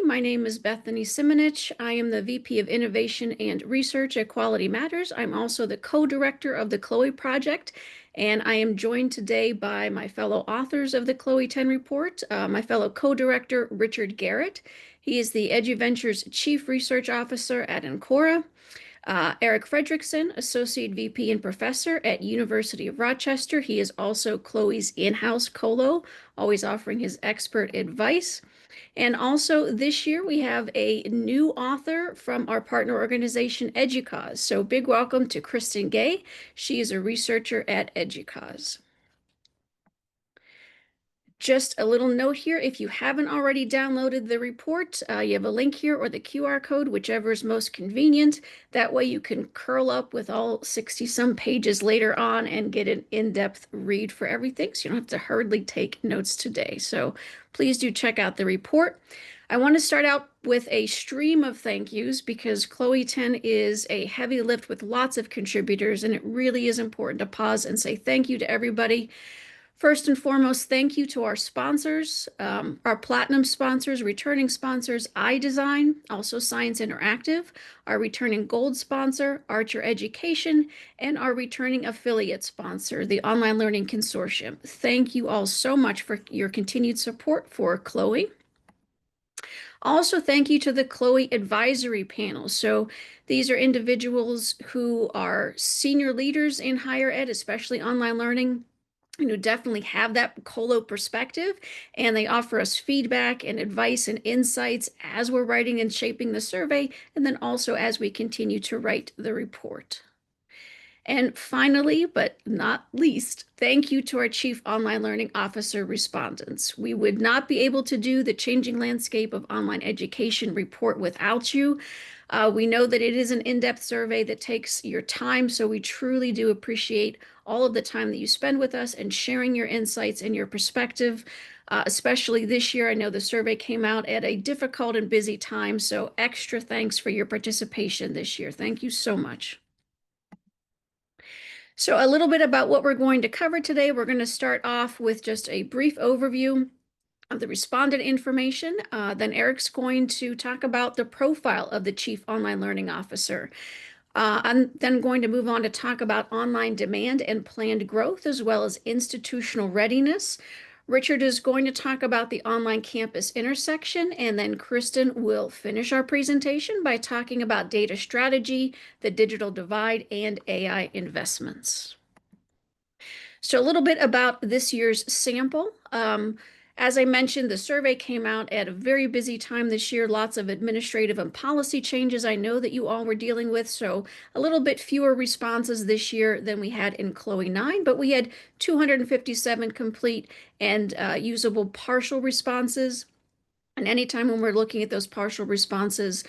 My name is Bethany Simunich. I am the VP of Innovation and Research at Quality Matters. I'm also the co-director of the Chloe Project, and I am joined today by my fellow authors of the Chloe 10 report, my fellow co-director, Richard Garrett. He is the Eduventures Chief Research Officer at Encoura. Eric Fredericksen, Associate VP and Professor at University of Rochester. He is also Chloe's in-house colo, always offering his expert advice. And also this year we have a new author from our partner organization, EDUCAUSE. So big welcome to Kristen Gay. She is a researcher at EDUCAUSE. Just a little note here, if you haven't already downloaded the report, you have a link here or the QR code, whichever is most convenient. That way you can curl up with all 60-some pages later on and get an in-depth read for everything, so you don't have to hurriedly take notes today. So please do check out the report. I want to start out with a stream of thank yous because Chloe 10 is a heavy lift with lots of contributors, and it really is important to pause and say thank you to everybody. First and foremost, thank you to our sponsors, our platinum sponsors, returning sponsors, iDesign, also Science Interactive, our returning gold sponsor, Archer Education, and our returning affiliate sponsor, the Online Learning Consortium. Thank you all so much for your continued support for Chloe. Also, thank you to the Chloe Advisory Panel. So these are individuals who are senior leaders in higher ed, especially online learning, who definitely have that colo perspective, and they offer us feedback and advice and insights as we're writing and shaping the survey, and then also as we continue to write the report. And finally, but not least, thank you to our Chief Online Learning Officer respondents. We would not be able to do the Changing Landscape of Online Education report without you. We know that it is an in-depth survey that takes your time, so we truly do appreciate all of the time that you spend with us and sharing your insights and your perspective, especially this year. I know the survey came out at a difficult and busy time, so extra thanks for your participation this year. Thank you so much. So a little bit about what we're going to cover today. We're going to start off with just a brief overview of the respondent information. Then Eric's going to talk about the profile of the Chief Online Learning Officer. I'm then going to move on to talk about online demand and planned growth, as well as institutional readiness. Richard is going to talk about the online campus intersection, and then Kristen will finish our presentation by talking about data strategy, the digital divide, and AI investments. So a little bit about this year's sample. As I mentioned, the survey came out at a very busy time this year, lots of administrative and policy changes I know that you all were dealing with, so a little bit fewer responses this year than we had in Chloe 9, but we had 257 complete and usable partial responses. And anytime when we're looking at those partial responses,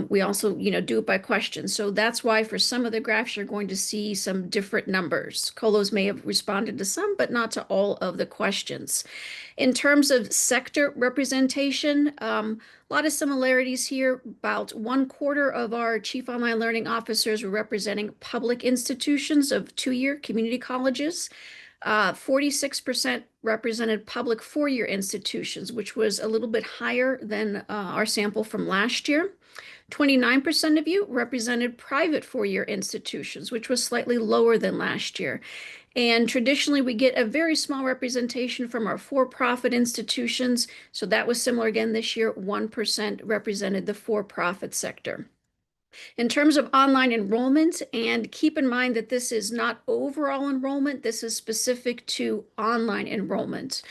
we also, do it by question. So that's why for some of the graphs, you're going to see some different numbers. Colos may have responded to some, but not to all of the questions. In terms of sector representation, a lot of similarities here. About 1/4 of our Chief Online Learning Officers were representing public institutions of two-year community colleges. 46% represented public four-year institutions, which was a little bit higher than our sample from last year. 29% of you represented private four-year institutions, which was slightly lower than last year. And traditionally, we get a very small representation from our for-profit institutions. So that was similar again this year. 1% represented the for-profit sector. In terms of online enrollment, and keep in mind that this is not overall enrollment, this is specific to online enrollment.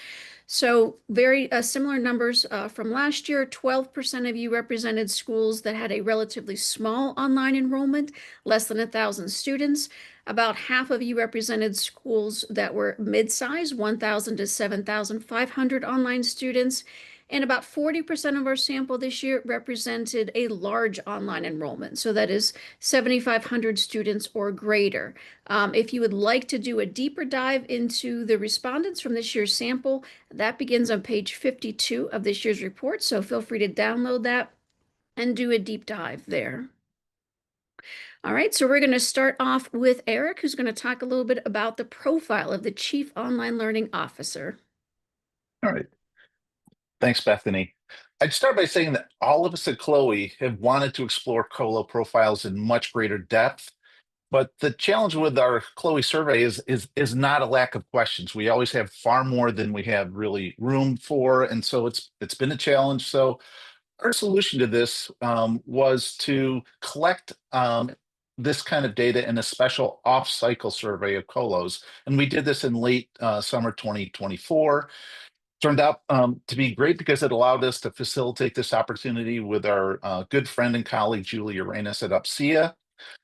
So very similar numbers from last year. 12% of you represented schools that had a relatively small online enrollment, less than 1,000 students. About half of you represented schools that were mid-size, 1,000 to 7,500 online students. And about 40% of our sample this year represented a large online enrollment. So that is 7,500 students or greater. If you would like to do a deeper dive into the respondents from this year's sample, that begins on page 52 of this year's report. So feel free to download that and do a deep dive there. All right, so we're going to start off with Eric, who's going to talk a little bit about the profile of the Chief Online Learning Officer. All right. Thanks, Bethany. I'd start by saying that all of us at Chloe have wanted to explore colo profiles in much greater depth. But the challenge with our Chloe survey is not a lack of questions. We always have far more than we have really room for, and so it's been a challenge. So our solution to this was to collect this kind of data in a special off-cycle survey of colos, and we did this in late summer 2024. Turned out to be great because it allowed us to facilitate this opportunity with our good friend and colleague Julia Reynes at UPSEA.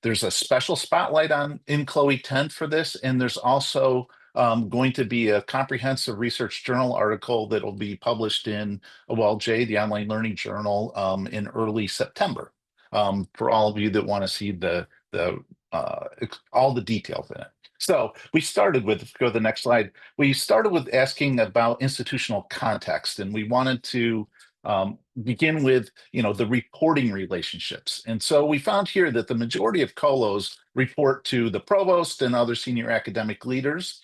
There's a special spotlight on in Chloe 10 for this, and there's also going to be a comprehensive research journal article that will be published in OLJ, the online learning journal, in early September. For all of you that want to see all the details in it. So we started with, go to the next slide. We started with asking about institutional context, and we wanted to begin with, the reporting relationships. And so we found here that the majority of colos report to the provost and other senior academic leaders.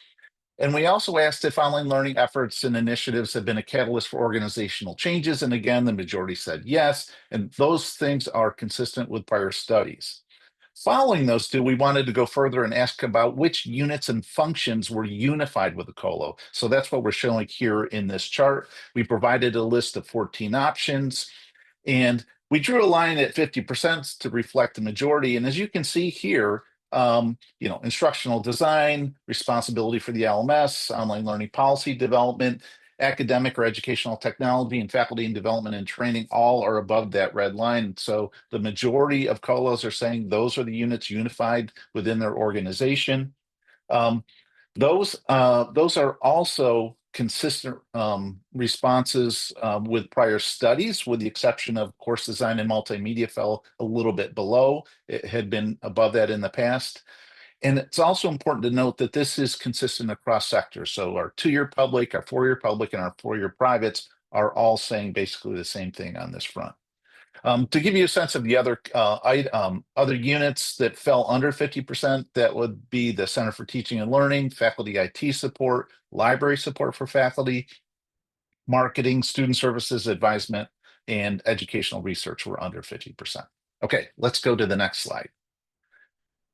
And we also asked if online learning efforts and initiatives have been a catalyst for organizational changes. And again, the majority said yes. And those things are consistent with prior studies. Following those two, we wanted to go further and ask about which units and functions were unified with the colo. So that's what we're showing here in this chart. We provided a list of 14 options, and we drew a line at 50% to reflect the majority. And as you can see here, instructional design, responsibility for the LMS, online learning policy development, academic or educational technology, and faculty and development and training all are above that red line. So the majority of colos are saying those are the units unified within their organization. Those are also consistent responses with prior studies, with the exception of course design and multimedia fell a little bit below. It had been above that in the past. And it's also important to note that this is consistent across sectors. So our 2-year public, our 4-year public, and our 4-year privates are all saying basically the same thing on this front. To give you a sense of the other units that fell under 50%, that would be the Center for Teaching and Learning, faculty IT support, library support for faculty, marketing, student services, advisement, and educational research were under 50%. Okay, let's go to the next slide.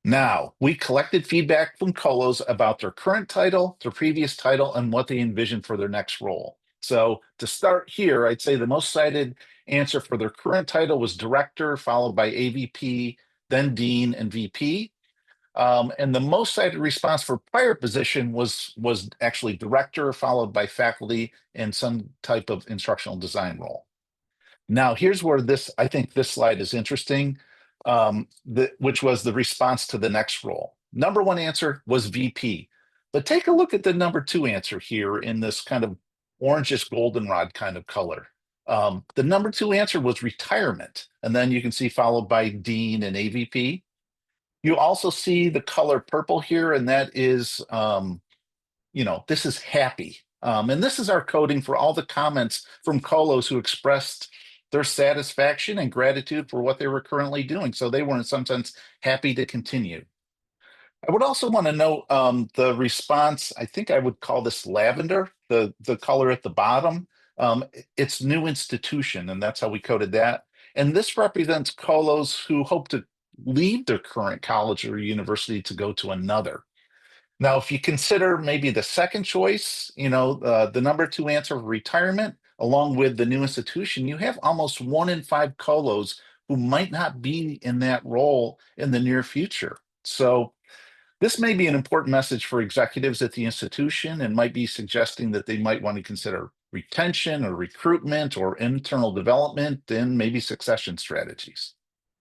Now, we collected feedback from colos about their current title, their previous title, and what they envision for their next role. So to start here, I'd say the most cited answer for their current title was director, followed by AVP, then dean and VP. And the most cited response for prior position was actually director, followed by faculty and some type of instructional design role. Now, here's where I think this slide is interesting, which was the response to the next role. Number one answer was VP, but take a look at the number two answer here in this kind of orangish goldenrod kind of color. The number two answer was retirement, and then you can see followed by dean and AVP. You also see the color purple here, and that is, this is happy. And this is our coding for all the comments from colos who expressed their satisfaction and gratitude for what they were currently doing. So they were in some sense happy to continue. I would also want to note the response, I think I would call this lavender, the color at the bottom. It's new institution, and that's how we coded that. And this represents colos who hope to leave their current college or university to go to another. Now, if you consider maybe the second choice, the number two answer of retirement, along with the new institution, you have almost 1 in 5 colos who might not be in that role in the near future. So this may be an important message for executives at the institution and might be suggesting that they might want to consider retention or recruitment or internal development and maybe succession strategies.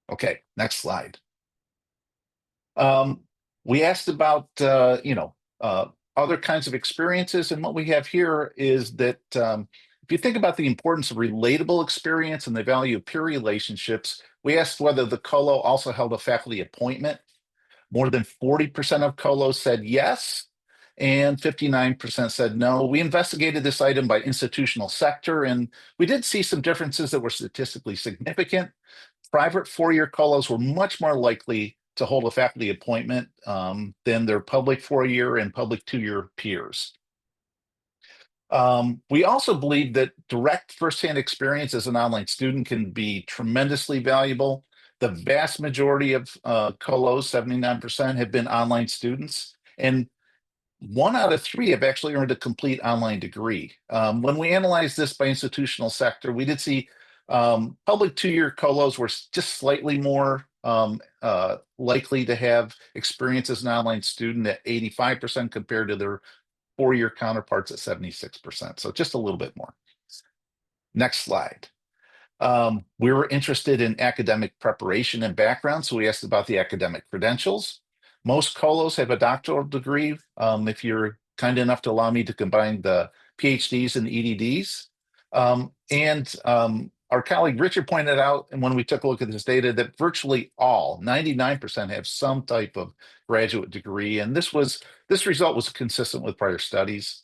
Okay, next slide. We asked about, other kinds of experiences, and what we have here is that if you think about the importance of relatable experience and the value of peer relationships, we asked whether the colo also held a faculty appointment. More than 40% of colos said yes, and 59% said no. We investigated this item by institutional sector, and we did see some differences that were statistically significant. Private 4-year colos were much more likely to hold a faculty appointment than their public 4-year and public 2-year peers. We also believe that direct firsthand experience as an online student can be tremendously valuable. The vast majority of colos, 79%, have been online students, and 1 out of 3 have actually earned a complete online degree. When we analyzed this by institutional sector, we did see public 2-year colos were just slightly more likely to have experience as an online student at 85% compared to their 4-year counterparts at 76%. So just a little bit more. Next slide. We were interested in academic preparation and background, so we asked about the academic credentials. Most colos have a doctoral degree. If you're kind enough to allow me to combine the PhDs and EDDs. Our colleague Richard pointed out, and when we took a look at this data, that virtually all, 99%, have some type of graduate degree. And this result was consistent with prior studies.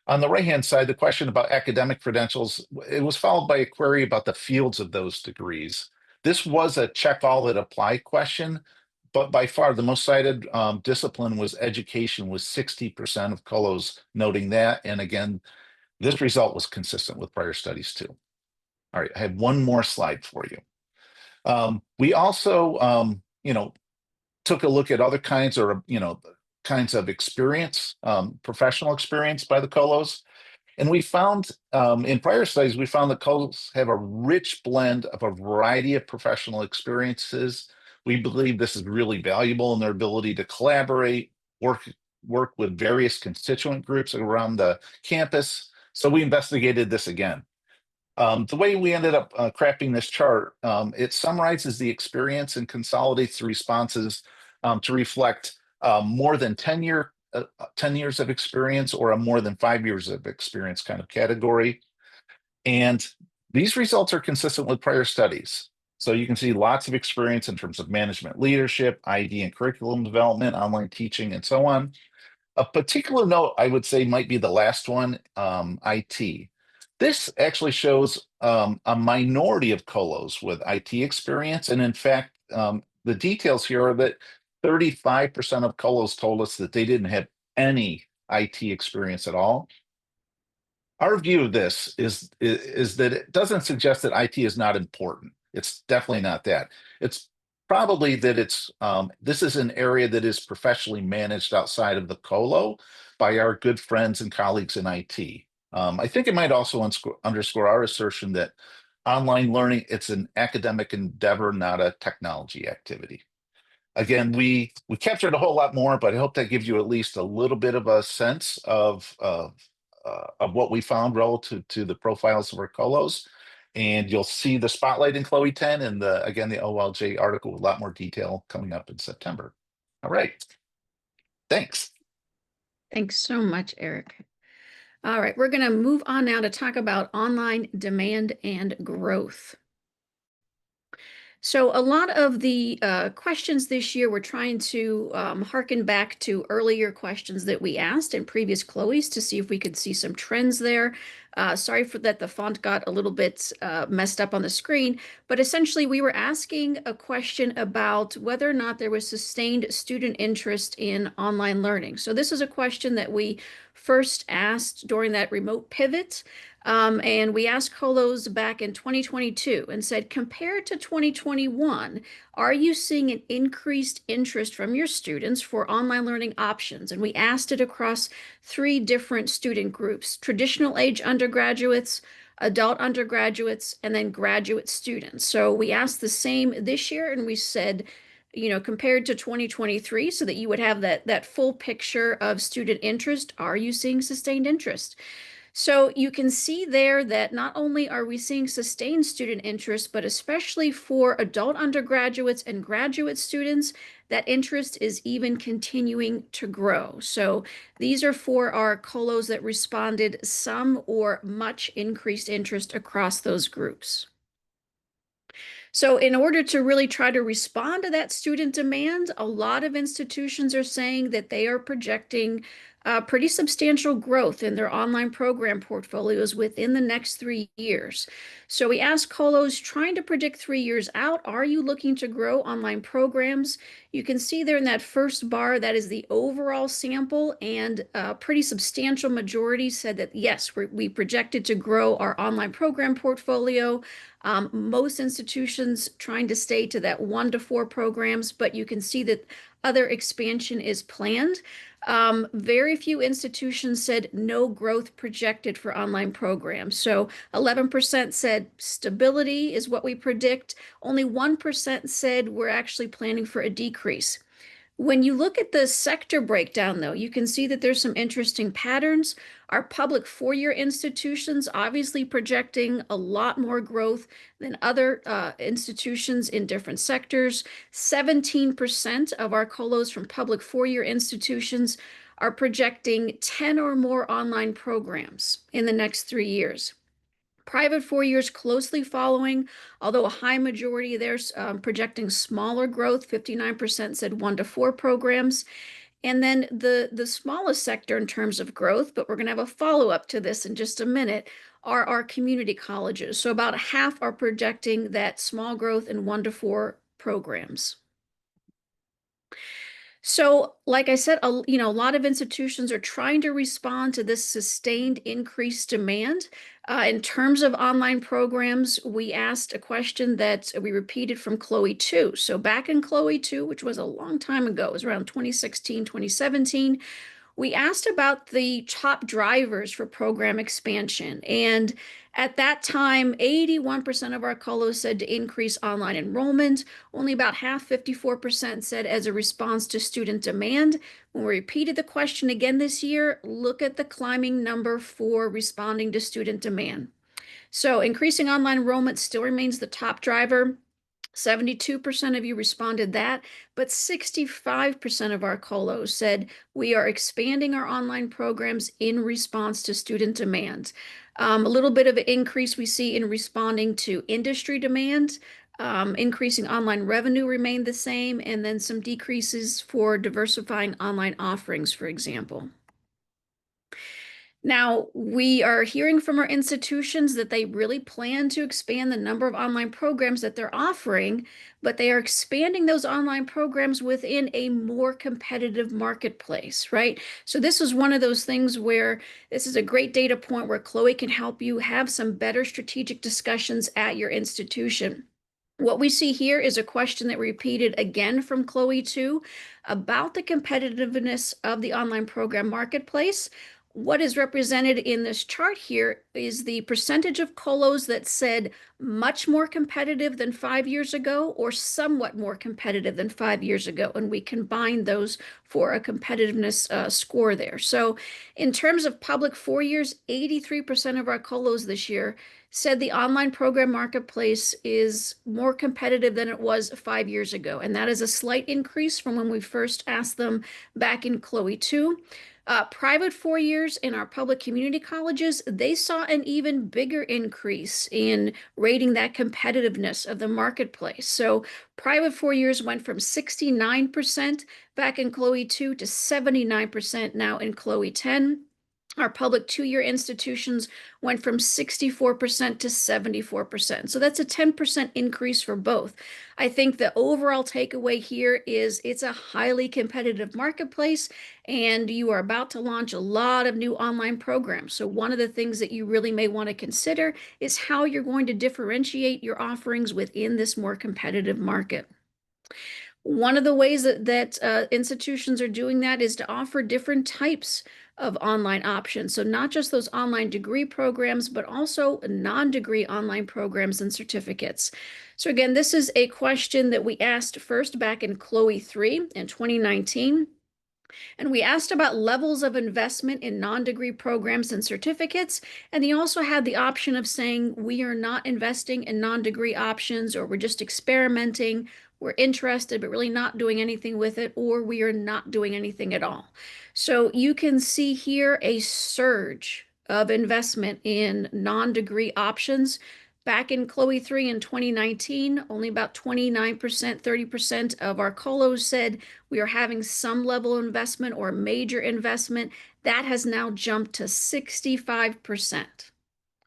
On the right-hand side, the question about academic credentials, it was followed by a query about the fields of those degrees. This was a check all that apply question, but by far the most cited discipline was education, with 60% of colos noting that. And again, this result was consistent with prior studies too. All right, I have one more slide for you. We also, took a look at other kinds of experience, professional experience by the colos. And we found in prior studies, we found that colos have a rich blend of a variety of professional experiences. We believe this is really valuable in their ability to collaborate, work with various constituent groups around the campus. So we investigated this again. The way we ended up crafting this chart, it summarizes the experience and consolidates the responses to reflect more than 10 years of experience or a more than 5 years of experience kind of category. And these results are consistent with prior studies. So you can see lots of experience in terms of management leadership, ID and curriculum development, online teaching, and so on. A particular note, I would say, might be the last one, IT. This actually shows a minority of colos with IT experience. And in fact, the details here are that 35% of colos told us that they didn't have any IT experience at all. Our view of this is that it doesn't suggest that IT is not important. It's definitely not that. It's probably that this is an area that is professionally managed outside of the colo by our good friends and colleagues in IT. I think it might also underscore our assertion that online learning, it's an academic endeavor, not a technology activity. Again, we captured a whole lot more, but I hope that gives you at least a little bit of a sense of what we found relative to the profiles of our colos. And you'll see the spotlight in Chloe 10 and the OLJ article with a lot more detail coming up in September. All right. Thanks. Thanks so much, Eric. All right, we're going to move on now to talk about online demand and growth. So a lot of the questions this year, we're trying to harken back to earlier questions that we asked in previous Chloe's to see if we could see some trends there. Sorry for that, the font got a little bit messed up on the screen, but essentially we were asking a question about whether or not there was sustained student interest in online learning. So this is a question that we first asked during that remote pivot. And we asked colos back in 2022 and said, compared to 2021, are you seeing an increased interest from your students for online learning options? And we asked it across 3 different student groups: traditional age undergraduates, adult undergraduates, and then graduate students. So we asked the same this year, and we said, compared to 2023, so that you would have that full picture of student interest, are you seeing sustained interest? So you can see there that not only are we seeing sustained student interest, but especially for adult undergraduates and graduate students, that interest is even continuing to grow. So these are for our colos that responded some or much increased interest across those groups. So in order to really try to respond to that student demand, a lot of institutions are saying that they are projecting pretty substantial growth in their online program portfolios within the next 3 years. So we asked colos trying to predict 3 years out, are you looking to grow online programs? You can see there in that first bar, that is the overall sample, and a pretty substantial majority said that yes, we projected to grow our online program portfolio. Most institutions trying to stay to that 1 to 4 programs, but you can see that other expansion is planned. Very few institutions said no growth projected for online programs. So 11% said stability is what we predict. Only 1% said we're actually planning for a decrease. When you look at the sector breakdown, though, you can see that there's some interesting patterns. Our public four-year institutions obviously projecting a lot more growth than other institutions in different sectors. 17% of our colos from public four-year institutions are projecting 10 or more online programs in the next 3 years. Private 4 years closely following, although a high majority there's projecting smaller growth. 59% said 1 to 4 programs. And then the smallest sector in terms of growth, but we're going to have a follow-up to this in just a minute, are our community colleges. So about half are projecting that small growth in 1 to 4 programs. So, like I said, a lot of institutions are trying to respond to this sustained increased demand. In terms of online programs, we asked a question that we repeated from Chloe 2. So back in Chloe 2, which was a long time ago, it was around 2016, 2017, we asked about the top drivers for program expansion. And at that time, 81% of our colos said to increase online enrollment. Only about half, 54%, said as a response to student demand. When we repeated the question again this year, look at the climbing number for responding to student demand. So increasing online enrollment still remains the top driver. 72% of you responded that, but 65% of our colos said we are expanding our online programs in response to student demand. A little bit of an increase we see in responding to industry demand. Increasing online revenue remained the same, and then some decreases for diversifying online offerings, for example. Now, we are hearing from our institutions that they really plan to expand the number of online programs that they're offering, but they are expanding those online programs within a more competitive marketplace, right? So this is one of those things where this is a great data point where Chloe can help you have some better strategic discussions at your institution. What we see here is a question that repeated again from Chloe 2 about the competitiveness of the online program marketplace. What is represented in this chart here is the percentage of colos that said much more competitive than 5 years ago or somewhat more competitive than 5 years ago. And we combine those for a competitiveness score there. So in terms of public 4 years, 83% of our colos this year said the online program marketplace is more competitive than it was 5 years ago. And that is a slight increase from when we first asked them back in Chloe 2. Private 4 years in our public community colleges, they saw an even bigger increase in rating that competitiveness of the marketplace. So private 4 years went from 69% back in Chloe 2 to 79% now in Chloe 10. Our public 2-year institutions went from 64% to 74%. So that's a 10% increase for both. I think the overall takeaway here is it's a highly competitive marketplace, and you are about to launch a lot of new online programs. So one of the things that you really may want to consider is how you're going to differentiate your offerings within this more competitive market. One of the ways that institutions are doing that is to offer different types of online options. So not just those online degree programs, but also non-degree online programs and certificates. So again, this is a question that we asked first back in Chloe 3 in 2019. And we asked about levels of investment in non-degree programs and certificates. And they also had the option of saying, we are not investing in non-degree options, or we're just experimenting, we're interested, but really not doing anything with it, or we are not doing anything at all. So you can see here a surge of investment in non-degree options. Back in Chloe 3 in 2019, only about 29%, 30% of our colos said we are having some level of investment or major investment. That has now jumped to 65%.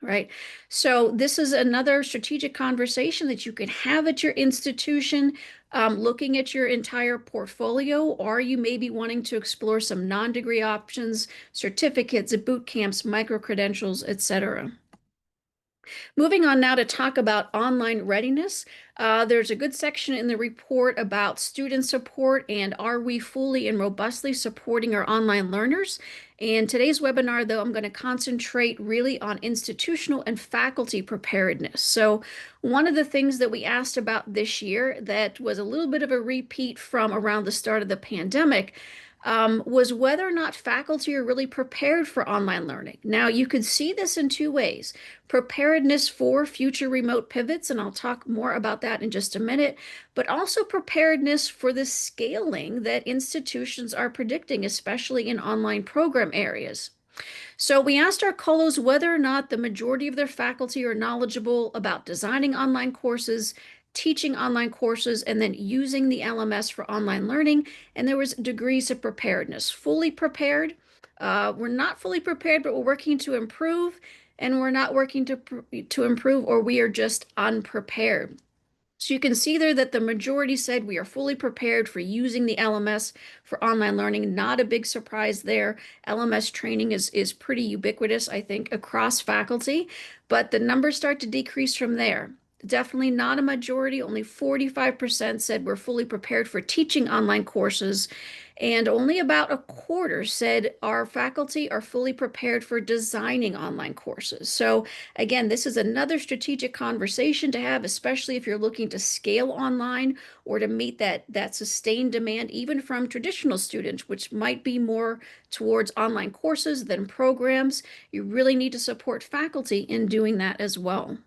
Right. So this is another strategic conversation that you can have at your institution, looking at your entire portfolio. Are you maybe wanting to explore some non-degree options, certificates, boot camps, micro-credentials, etc.? Moving on now to talk about online readiness. There's a good section in the report about student support and are we fully and robustly supporting our online learners? In today's webinar, though, I'm going to concentrate really on institutional and faculty preparedness. So one of the things that we asked about this year that was a little bit of a repeat from around the start of the pandemic was whether or not faculty are really prepared for online learning. Now, you could see this in two ways: preparedness for future remote pivots, and I'll talk more about that in just a minute, but also preparedness for the scaling that institutions are predicting, especially in online program areas. So we asked our colos whether or not the majority of their faculty are knowledgeable about designing online courses, teaching online courses, and then using the LMS for online learning. And there was degrees of preparedness. Fully prepared. We're not fully prepared, but we're working to improve, and we're not working to improve, or we are just unprepared. So you can see there that the majority said we are fully prepared for using the LMS for online learning. Not a big surprise there. LMS training is pretty ubiquitous, I think, across faculty, but the numbers start to decrease from there. Definitely not a majority. Only 45% said we're fully prepared for teaching online courses, and only about a quarter said our faculty are fully prepared for designing online courses. So again, this is another strategic conversation to have, especially if you're looking to scale online or to meet that sustained demand, even from traditional students, which might be more towards online courses than programs. You really need to support faculty in doing that as well.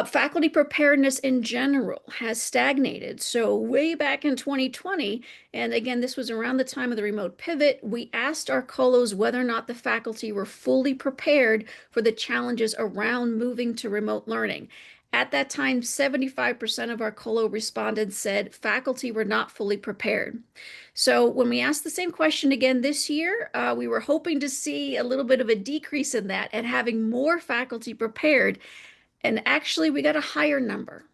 Faculty preparedness in general has stagnated. So way back in 2020, and again, this was around the time of the remote pivot, we asked our colos whether or not the faculty were fully prepared for the challenges around moving to remote learning. At that time, 75% of our colo respondents said faculty were not fully prepared. So when we asked the same question again this year, we were hoping to see a little bit of a decrease in that and having more faculty prepared. And actually, we got a higher number.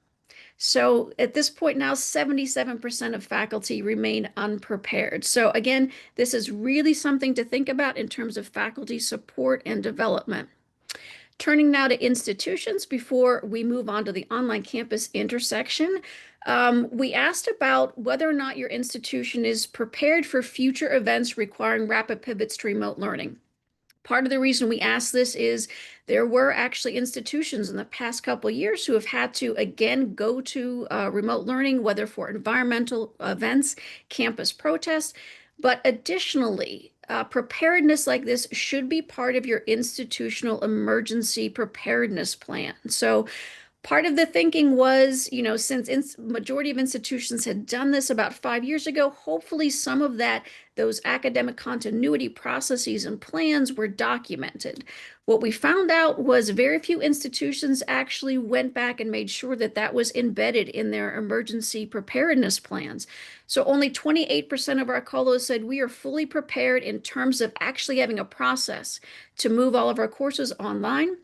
So at this point now, 77% of faculty remain unprepared. So again, this is really something to think about in terms of faculty support and development. Turning now to institutions before we move on to the online campus intersection, we asked about whether or not your institution is prepared for future events requiring rapid pivots to remote learning. Part of the reason we asked this is there were actually institutions in the past couple of years who have had to again go to remote learning, whether for environmental events, campus protests, but additionally, preparedness like this should be part of your institutional emergency preparedness plan. So part of the thinking was, since majority of institutions had done this about 5 years ago, hopefully some of those academic continuity processes and plans were documented. What we found out was very few institutions actually went back and made sure that that was embedded in their emergency preparedness plans. So only 28% of our colos said we are fully prepared in terms of actually having a process to move all of our courses online.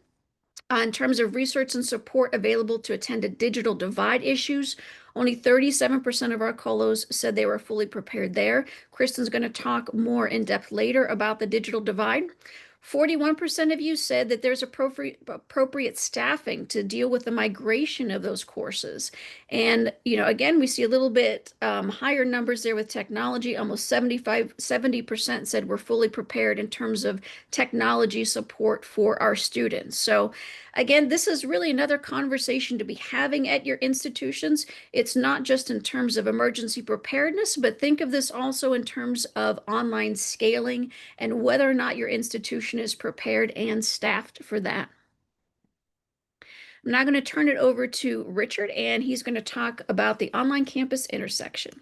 In terms of research and support available to attend to digital divide issues, only 37% of our colos said they were fully prepared there. Kristen's going to talk more in depth later about the digital divide. 41% of you said that there's appropriate staffing to deal with the migration of those courses. And, again, we see a little bit higher numbers there with technology. Almost 70% said we're fully prepared in terms of technology support for our students. So again, this is really another conversation to be having at your institutions. It's not just in terms of emergency preparedness, but think of this also in terms of online scaling and whether or not your institution is prepared and staffed for that. I'm now going to turn it over to Richard, and he's going to talk about the online campus intersection.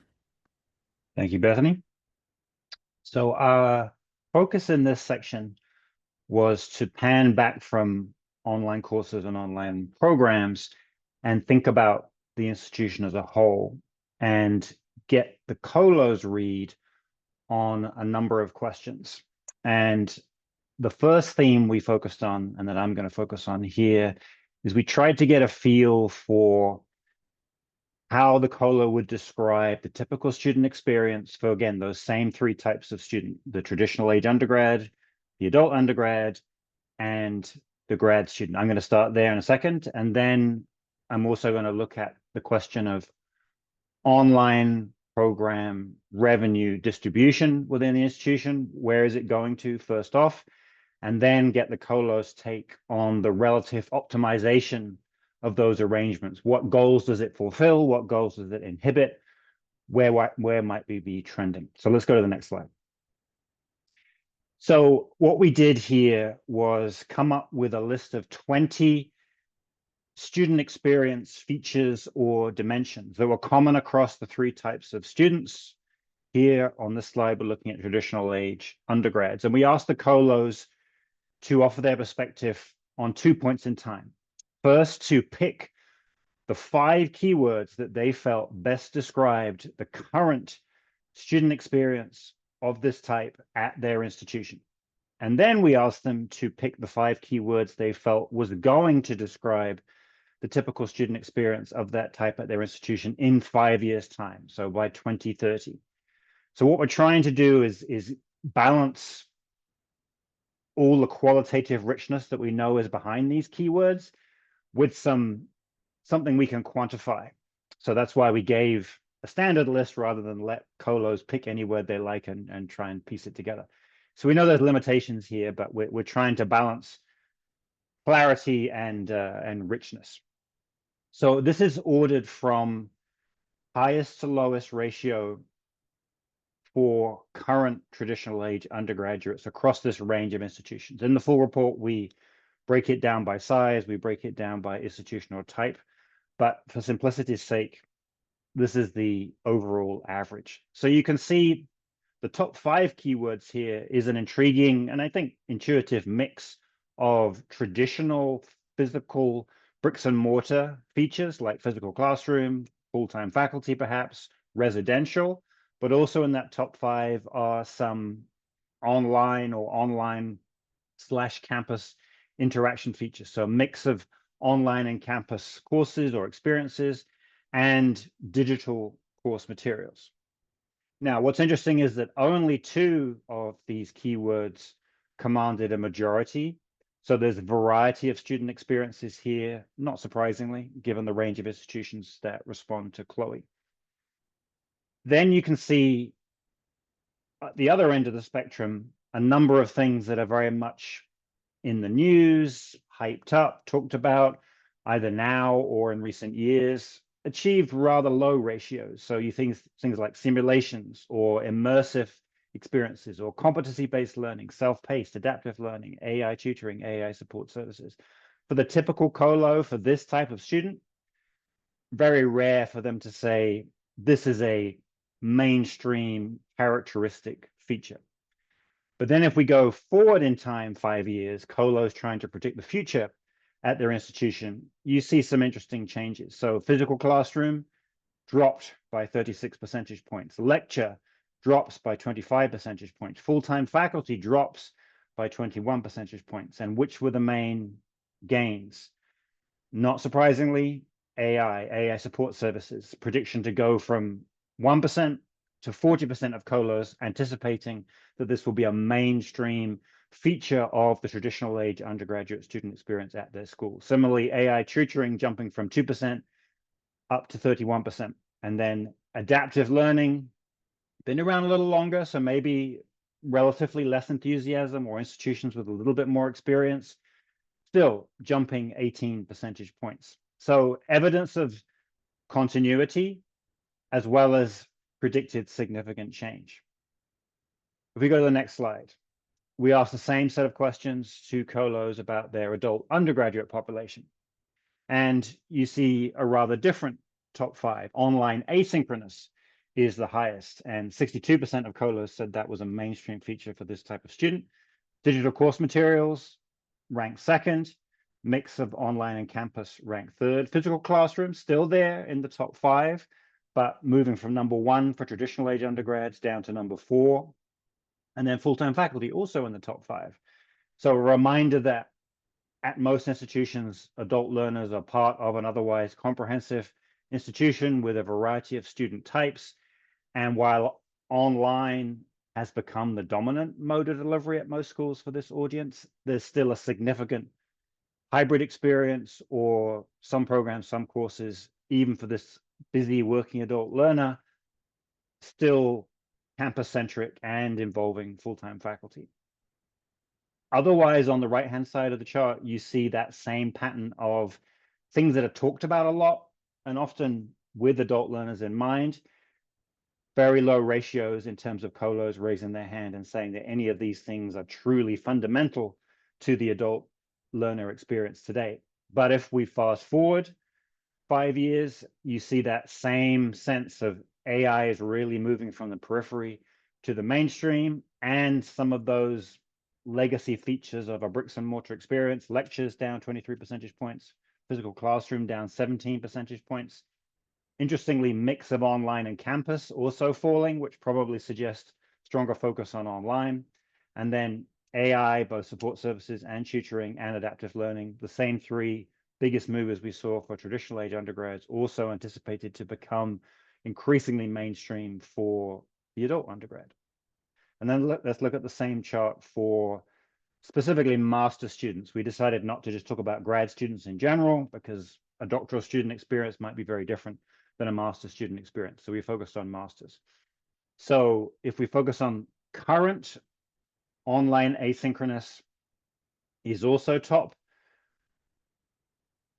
Thank you, Bethany. So our focus in this section was to pan back from online courses and online programs and think about the institution as a whole and get the colos read on a number of questions. And the first theme we focused on, and that I'm going to focus on here, is we tried to get a feel for how the colo would describe the typical student experience for, again, those same three types of student: the traditional age undergrad, the adult undergrad, and the grad student. I'm going to start there in a second. And then I'm also going to look at the question of online program revenue distribution within the institution. Where is it going to first off? And then get the colos take on the relative optimization of those arrangements. What goals does it fulfill? What goals does it inhibit? Where might we be trending? So let's go to the next slide. So what we did here was come up with a list of 20 student experience features or dimensions that were common across the three types of students. Here on this slide, we're looking at traditional age undergrads. And we asked the colos to offer their perspective on 2 points in time. First, to pick the 5 keywords that they felt best described the current student experience of this type at their institution. And then we asked them to pick the 5 keywords they felt was going to describe the typical student experience of that type at their institution in 5 years' time, so by 2030. So what we're trying to do is balance all the qualitative richness that we know is behind these keywords with something we can quantify. So that's why we gave a standard list rather than let colos pick any word they like and try and piece it together. So we know there's limitations here, but we're trying to balance clarity and richness. So this is ordered from highest to lowest ratio for current traditional age undergraduates across this range of institutions. In the full report, we break it down by size, we break it down by institutional type, but for simplicity's sake, this is the overall average. So you can see the top 5 keywords here is an intriguing and I think intuitive mix of traditional physical bricks and mortar features like physical classroom, full-time faculty perhaps, residential, but also in that top 5 are some online or online/campus interaction features. So a mix of online and campus courses or experiences and digital course materials. Now, what's interesting is that only 2 of these keywords commanded a majority. So there's a variety of student experiences here, not surprisingly, given the range of institutions that respond to Chloe. Then you can see at the other end of the spectrum, a number of things that are very much in the news, hyped up, talked about, either now or in recent years, achieved rather low ratios. So you think things like simulations or immersive experiences or competency-based learning, self-paced, adaptive learning, AI tutoring, AI support services. For the typical colo, for this type of student, very rare for them to say, this is a mainstream characteristic feature. But then if we go forward in time 5 years, colos trying to predict the future at their institution, you see some interesting changes. So physical classroom dropped by 36 percentage points. Lecture drops by 25 percentage points. Full-time faculty drops by 21 percentage points. And which were the main gains? Not surprisingly, AI support services, prediction to go from 1% to 40% of colos anticipating that this will be a mainstream feature of the traditional age undergraduate student experience at their school. Similarly, AI tutoring jumping from 2% up to 31%. And then adaptive learning, been around a little longer, so maybe relatively less enthusiasm or institutions with a little bit more experience, still jumping 18 percentage points. So evidence of continuity as well as predicted significant change. If we go to the next slide, we ask the same set of questions to colos about their adult undergraduate population. And you see a rather different top 5. Online asynchronous is the highest, and 62% of colos said that was a mainstream feature for this type of student. Digital course materials ranked second. Mix of online and campus ranked third. Physical classroom still there in the top 5, but moving from number 1 for traditional age undergrads down to number 4. And then full-time faculty also in the top 5. So a reminder that at most institutions, adult learners are part of an otherwise comprehensive institution with a variety of student types. And while online has become the dominant mode of delivery at most schools for this audience, there's still a significant hybrid experience, or some programs, some courses, even for this busy working adult learner, still campus-centric and involving full-time faculty. Otherwise, on the right-hand side of the chart, you see that same pattern of things that are talked about a lot and often with adult learners in mind. Very low ratios in terms of colos raising their hand and saying that any of these things are truly fundamental to the adult learner experience today. But if we fast forward 5 years, you see that same sense of AI is really moving from the periphery to the mainstream, and some of those legacy features of a bricks and mortar experience, lectures down 23 percentage points, physical classroom down 17 percentage points. Interestingly, mix of online and campus also falling, which probably suggests stronger focus on online. And then AI, both support services and tutoring and adaptive learning, the same 3 biggest movers we saw for traditional age undergrads, also anticipated to become increasingly mainstream for the adult undergrad. And then let's look at the same chart for specifically master students. We decided not to just talk about grad students in general, because a doctoral student experience might be very different than a master student experience. So we focused on masters. So if we focus on current, online asynchronous is also top.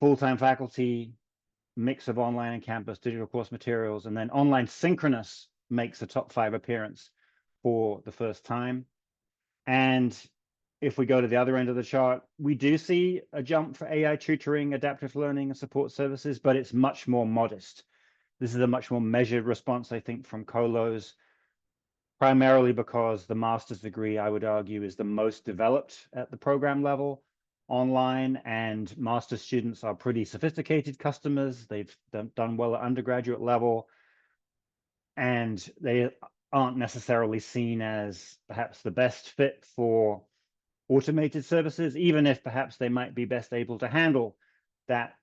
Full-time faculty, mix of online and campus, digital course materials, and then online synchronous makes a top 5 appearance for the first time. And if we go to the other end of the chart, we do see a jump for AI tutoring, adaptive learning, and support services, but it's much more modest. This is a much more measured response, I think, from colos, primarily because the master's degree, I would argue, is the most developed at the program level online, and master students are pretty sophisticated customers. They've done well at undergraduate level, and they aren't necessarily seen as perhaps the best fit for automated services, even if perhaps they might be best able to handle that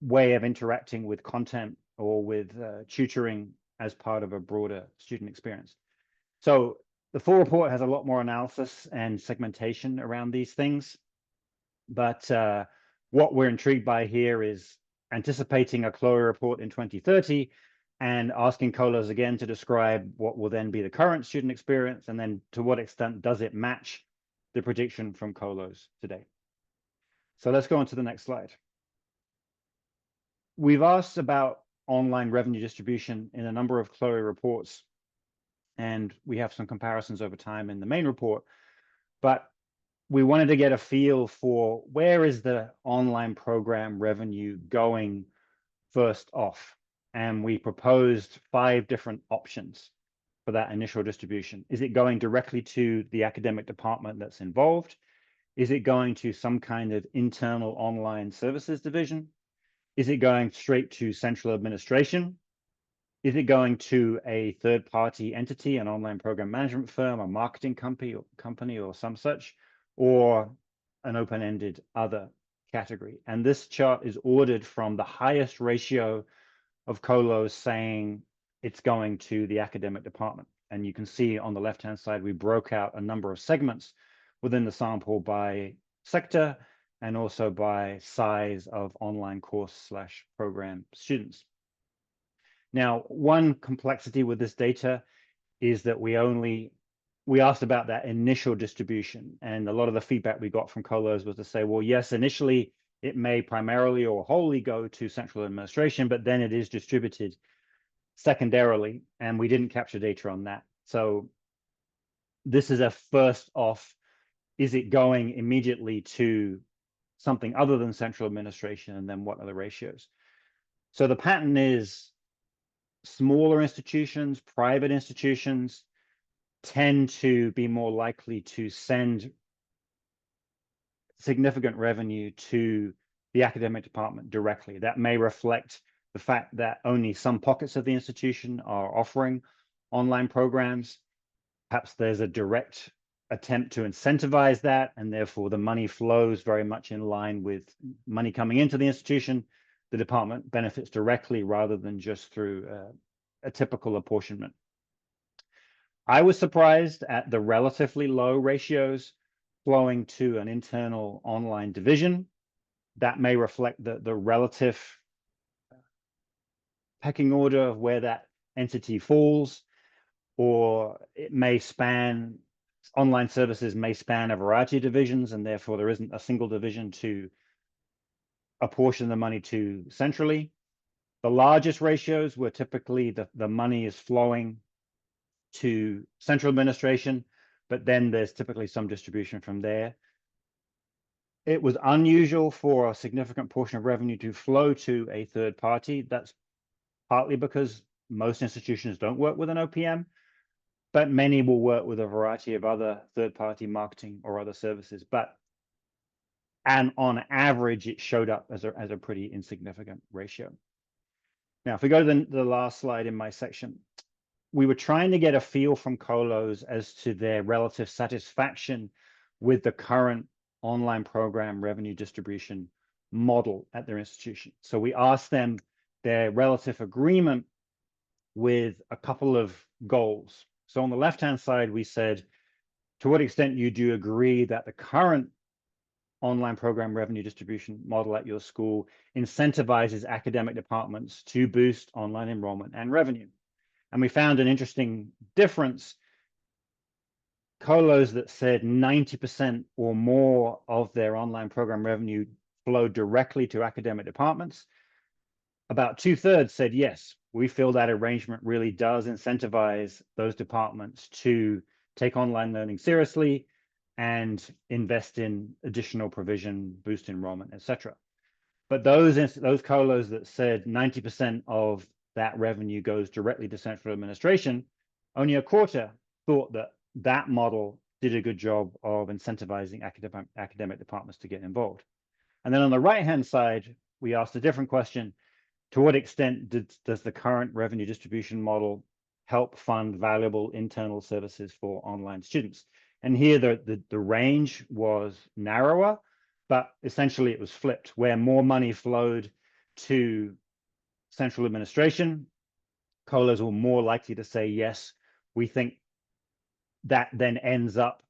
way of interacting with content or with tutoring as part of a broader student experience. So the full report has a lot more analysis and segmentation around these things. But what we're intrigued by here is anticipating a CLOE report in 2030 and asking colos again to describe what will then be the current student experience, and then to what extent does it match the prediction from colos today. So let's go on to the next slide. We've asked about online revenue distribution in a number of CLOE reports, and we have some comparisons over time in the main report, but we wanted to get a feel for where is the online program revenue going first off. And we proposed 5 different options for that initial distribution. Is it going directly to the academic department that's involved? Is it going to some kind of internal online services division? Is it going straight to central administration? Is it going to a third-party entity, an online program management firm, a marketing company or some such, or an open-ended other category? And this chart is ordered from the highest ratio of colos saying it's going to the academic department. And you can see on the left-hand side, we broke out a number of segments within the sample by sector and also by size of online course/program students. Now, one complexity with this data is that we asked about that initial distribution, and a lot of the feedback we got from colos was to say, well, yes, initially it may primarily or wholly go to central administration, but then it is distributed secondarily, and we didn't capture data on that. So this is a first off, is it going immediately to something other than central administration, and then what are the ratios? So the pattern is smaller institutions, private institutions tend to be more likely to send significant revenue to the academic department directly. That may reflect the fact that only some pockets of the institution are offering online programs. Perhaps there's a direct attempt to incentivize that, and therefore the money flows very much in line with money coming into the institution. The department benefits directly rather than just through a typical apportionment. I was surprised at the relatively low ratios flowing to an internal online division. That may reflect the relative pecking order of where that entity falls, or it may span, online services may span a variety of divisions, and therefore there isn't a single division to apportion the money to centrally. The largest ratios were typically the money is flowing to central administration, but then there's typically some distribution from there. It was unusual for a significant portion of revenue to flow to a third party. That's partly because most institutions don't work with an OPM, but many will work with a variety of other third-party marketing or other services. And on average, it showed up as a pretty insignificant ratio. Now, if we go to the last slide in my section, we were trying to get a feel from colos as to their relative satisfaction with the current online program revenue distribution model at their institution. So we asked them their relative agreement with a couple of goals. So on the left-hand side, we said, to what extent do you agree that the current online program revenue distribution model at your school incentivizes academic departments to boost online enrollment and revenue? And we found an interesting difference. Colos that said 90% or more of their online program revenue flowed directly to academic departments. About 2/3 said, yes, we feel that arrangement really does incentivize those departments to take online learning seriously and invest in additional provision, boost enrollment, etc. But those colos that said 90% of that revenue goes directly to central administration, only a quarter thought that model did a good job of incentivizing academic departments to get involved. And then on the right-hand side, we asked a different question. To what extent does the current revenue distribution model help fund valuable internal services for online students? And here the range was narrower, but essentially it was flipped, where more money flowed to central administration. Colos were more likely to say, yes, we think that then ends up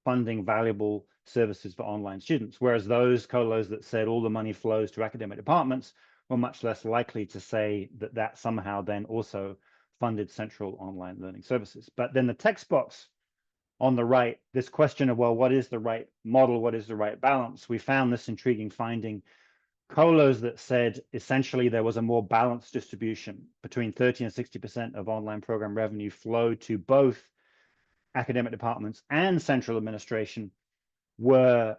funding valuable services for online students. Whereas those colos that said all the money flows to academic departments were much less likely to say that somehow then also funded central online learning services. But then the text box on the right, this question of, well, what is the right model? What is the right balance? We found this intriguing finding. Colos that said essentially there was a more balanced distribution between 30 and 60% of online program revenue flowed to both academic departments and central administration were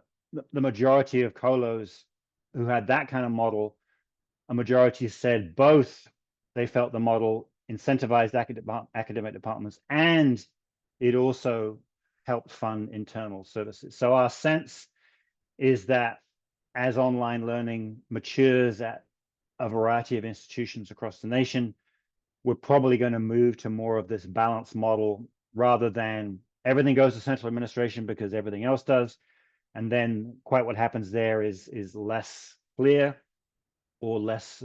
the majority of colos who had that kind of model. A majority said both they felt the model incentivized academic departments and it also helped fund internal services. So our sense is that as online learning matures at a variety of institutions across the nation, we're probably going to move to more of this balanced model rather than everything goes to central administration because everything else does. And then quite what happens there is less clear or less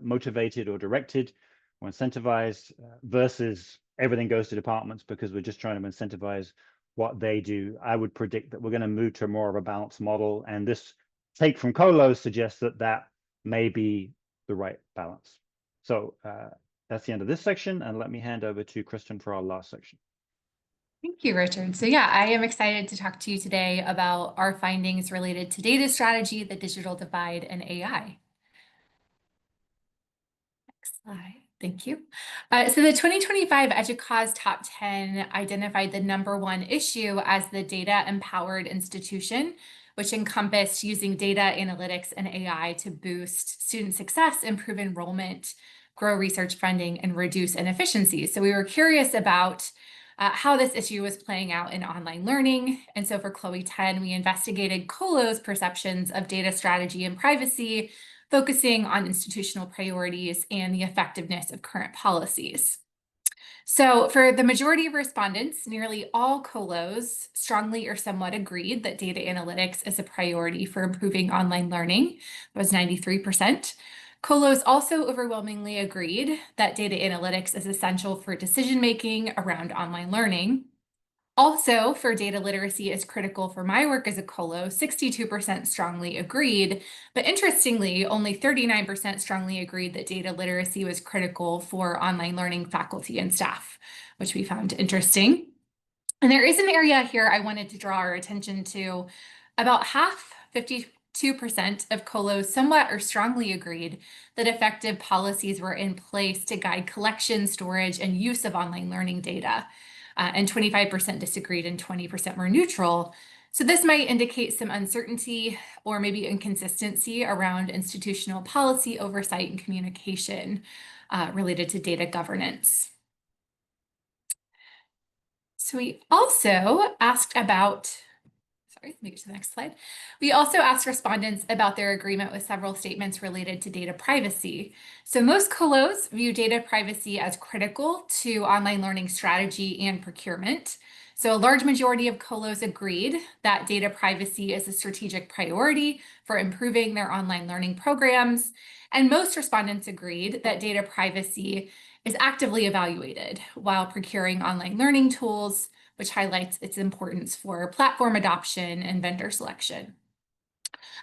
motivated or directed or incentivized versus everything goes to departments because we're just trying to incentivize what they do. I would predict that we're going to move to more of a balanced model. And this take from colos suggests that may be the right balance. So that's the end of this section. And let me hand over to Kristen for our last section. Thank you, Richard. So yeah, I am excited to talk to you today about our findings related to data strategy, the digital divide, and AI. Next slide. Thank you. So the 2025 EDUCAUSE Top 10 identified the #1 issue as the data-empowered institution, which encompassed using data analytics and AI to boost student success, improve enrollment, grow research funding, and reduce inefficiencies. So we were curious about how this issue was playing out in online learning. And so for Chloe 10, we investigated Colo's perceptions of data strategy and privacy, focusing on institutional priorities and the effectiveness of current policies. So for the majority of respondents, nearly all colos strongly or somewhat agreed that data analytics is a priority for improving online learning. That was 93%. Colos also overwhelmingly agreed that data analytics is essential for decision-making around online learning. Also, for data literacy is critical for my work as a colo, 62% strongly agreed, but interestingly, only 39% strongly agreed that data literacy was critical for online learning faculty and staff, which we found interesting. And there is an area here I wanted to draw our attention to. About half, 52% of colos somewhat or strongly agreed that effective policies were in place to guide collection, storage, and use of online learning data. And 25% disagreed and 20% were neutral. So this might indicate some uncertainty or maybe inconsistency around institutional policy oversight and communication related to data governance. So we also asked about, sorry, let me get to the next slide. We also asked respondents about their agreement with several statements related to data privacy. So most colos view data privacy as critical to online learning strategy and procurement. So a large majority of colos agreed that data privacy is a strategic priority for improving their online learning programs. And most respondents agreed that data privacy is actively evaluated while procuring online learning tools, which highlights its importance for platform adoption and vendor selection.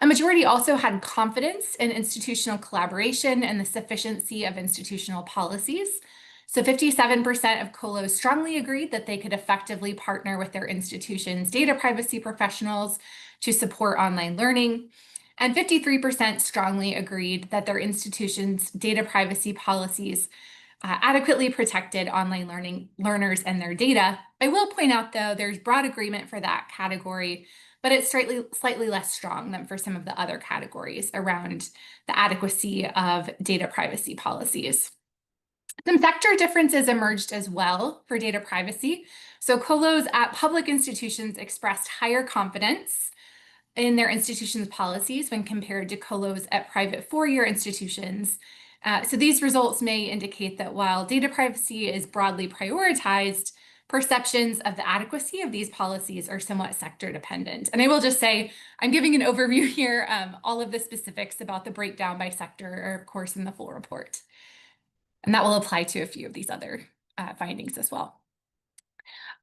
A majority also had confidence in institutional collaboration and the sufficiency of institutional policies. So 57% of colos strongly agreed that they could effectively partner with their institution's data privacy professionals to support online learning. And 53% strongly agreed that their institution's data privacy policies adequately protected online learners and their data. I will point out, though, there's broad agreement for that category, but it's slightly less strong than for some of the other categories around the adequacy of data privacy policies. Some sector differences emerged as well for data privacy. So colos at public institutions expressed higher confidence in their institution's policies when compared to colos at private four-year institutions. So these results may indicate that while data privacy is broadly prioritized, perceptions of the adequacy of these policies are somewhat sector dependent. And I will just say, I'm giving an overview here. All of the specifics about the breakdown by sector are, of course, in the full report. And that will apply to a few of these other findings as well.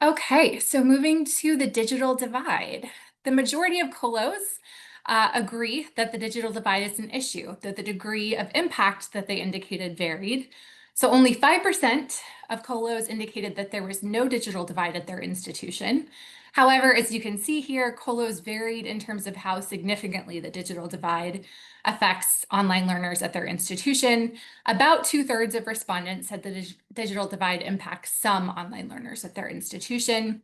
Okay, so moving to the digital divide. The majority of colos agree that the digital divide is an issue, though the degree of impact that they indicated varied. So only 5% of colos indicated that there was no digital divide at their institution. However, as you can see here, colos varied in terms of how significantly the digital divide affects online learners at their institution. About 2/3 of respondents said the digital divide impacts some online learners at their institution.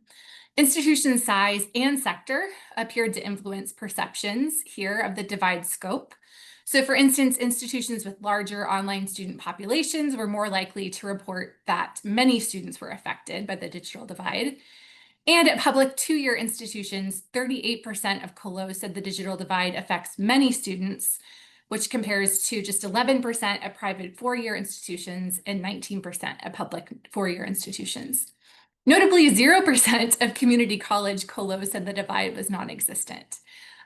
Institution size and sector appeared to influence perceptions here of the divide scope. So for instance, institutions with larger online student populations were more likely to report that many students were affected by the digital divide. And at public two-year institutions, 38% of colos said the digital divide affects many students, which compares to just 11% at private four-year institutions and 19% at public four-year institutions. Notably, 0% of community college colos said the divide was non-existent.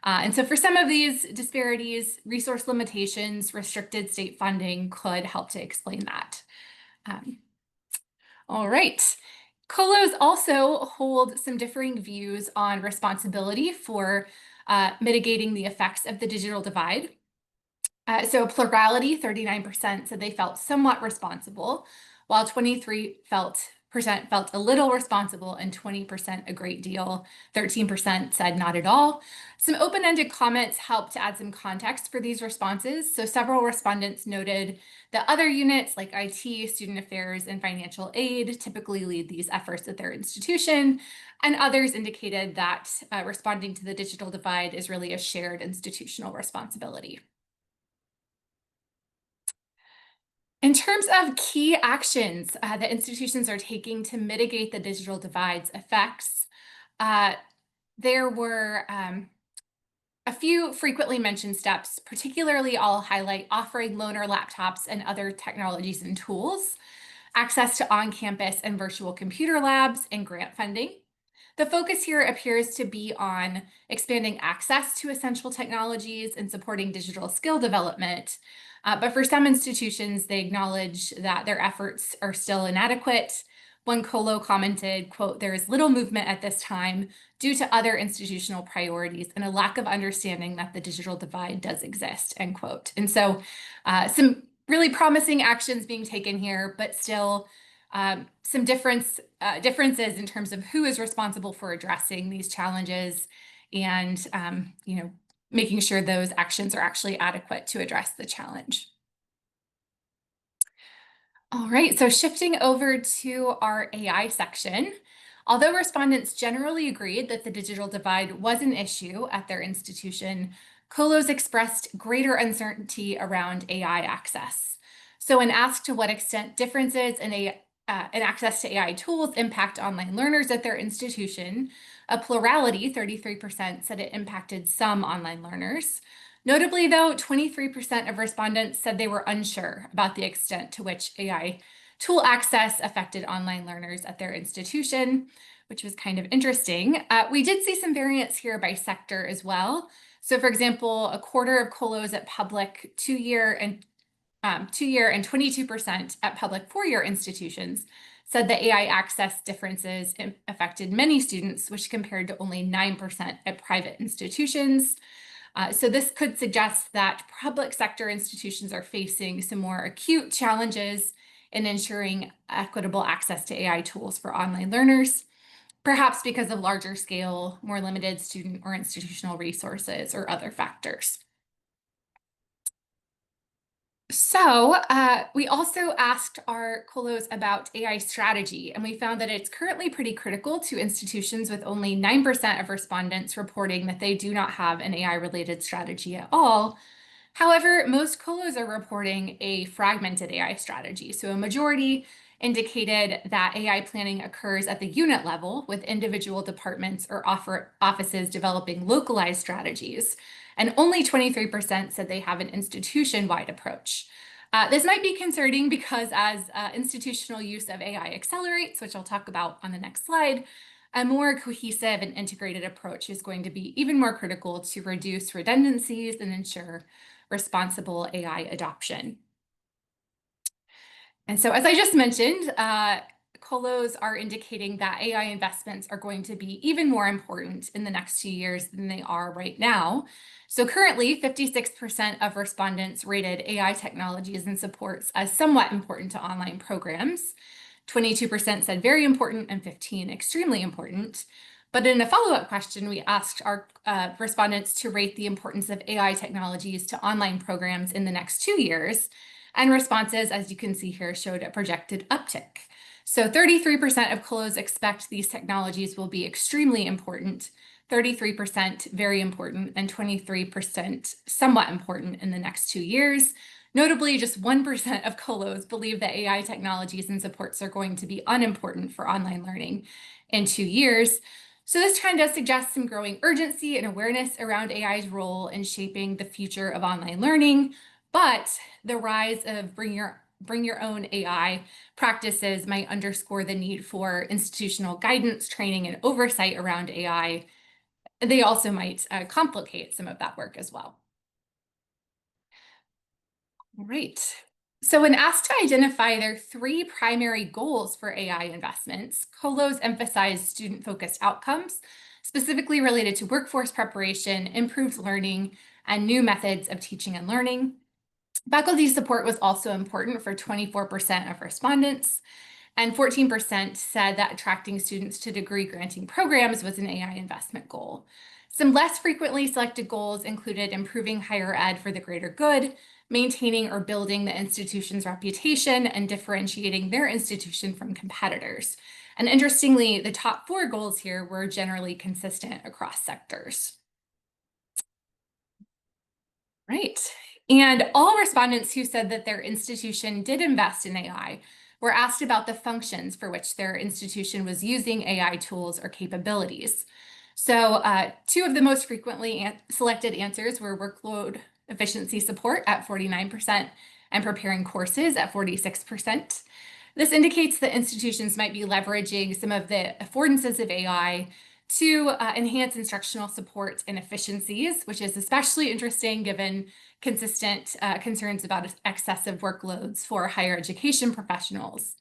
And so for some of these disparities, resource limitations, restricted state funding could help to explain that. All right. Colos also hold some differing views on responsibility for mitigating the effects of the digital divide. So a plurality, 39%, said they felt somewhat responsible, while 23% felt a little responsible and 20% a great deal. 13% said not at all. Some open-ended comments helped to add some context for these responses. So several respondents noted that other units like IT, student affairs, and financial aid typically lead these efforts at their institution. And others indicated that responding to the digital divide is really a shared institutional responsibility. In terms of key actions that institutions are taking to mitigate the digital divide's effects, there were a few frequently mentioned steps. Particularly, I'll highlight offering loaner laptops and other technologies and tools, access to on-campus and virtual computer labs, and grant funding. The focus here appears to be on expanding access to essential technologies and supporting digital skill development. But for some institutions, they acknowledge that their efforts are still inadequate. One colo commented, quote, "There is little movement at this time due to other institutional priorities and a lack of understanding that the digital divide does exist," end quote. And so some really promising actions being taken here, but still some differences in terms of who is responsible for addressing these challenges and making sure those actions are actually adequate to address the challenge. All right, so shifting over to our AI section. Although respondents generally agreed that the digital divide was an issue at their institution, colos expressed greater uncertainty around AI access. So when asked to what extent differences in access to AI tools impact online learners at their institution, a plurality, 33%, said it impacted some online learners. Notably, though, 23% of respondents said they were unsure about the extent to which AI tool access affected online learners at their institution, which was kind of interesting. We did see some variance here by sector as well. So, for example, a quarter of colos at public two-year and 22% at public four-year institutions said that AI access differences affected many students, which compared to only 9% at private institutions. So this could suggest that public sector institutions are facing some more acute challenges in ensuring equitable access to AI tools for online learners, perhaps because of larger scale, more limited student or institutional resources or other factors. So we also asked our colos about AI strategy, and we found that it's currently pretty critical to institutions, with only 9% of respondents reporting that they do not have an AI-related strategy at all. However, most colos are reporting a fragmented AI strategy. So a majority indicated that AI planning occurs at the unit level, with individual departments or offices developing localized strategies. And only 23% said they have an institution-wide approach. This might be concerning because as institutional use of AI accelerates, which I'll talk about on the next slide, a more cohesive and integrated approach is going to be even more critical to reduce redundancies and ensure responsible AI adoption. And so, as I just mentioned, colos are indicating that AI investments are going to be even more important in the next 2 years than they are right now. So currently, 56% of respondents rated AI technologies and supports as somewhat important to online programs. 22% said very important and 15% extremely important. But in a follow-up question, we asked our respondents to rate the importance of AI technologies to online programs in the next 2 years. And responses, as you can see here, showed a projected uptick. So 33% of colos expect these technologies will be extremely important, 33% very important, and 23% somewhat important in the next 2 years. Notably, just 1% of colos believe that AI technologies and supports are going to be unimportant for online learning in 2 years. So this trend does suggest some growing urgency and awareness around AI's role in shaping the future of online learning, but the rise of bring your own AI practices might underscore the need for institutional guidance, training, and oversight around AI. They also might complicate some of that work as well. All right. So when asked to identify their 3 primary goals for AI investments, colos emphasized student-focused outcomes, specifically related to workforce preparation, improved learning, and new methods of teaching and learning. Faculty support was also important for 24% of respondents, and 14% said that attracting students to degree-granting programs was an AI investment goal. Some less frequently selected goals included improving higher ed for the greater good, maintaining or building the institution's reputation, and differentiating their institution from competitors. And interestingly, the top 4 goals here were generally consistent across sectors. Right. And all respondents who said that their institution did invest in AI were asked about the functions for which their institution was using AI tools or capabilities. So two of the most frequently selected answers were workload efficiency support at 49% and preparing courses at 46%. This indicates that institutions might be leveraging some of the affordances of AI to enhance instructional support and efficiencies, which is especially interesting given consistent concerns about excessive workloads for higher education professionals.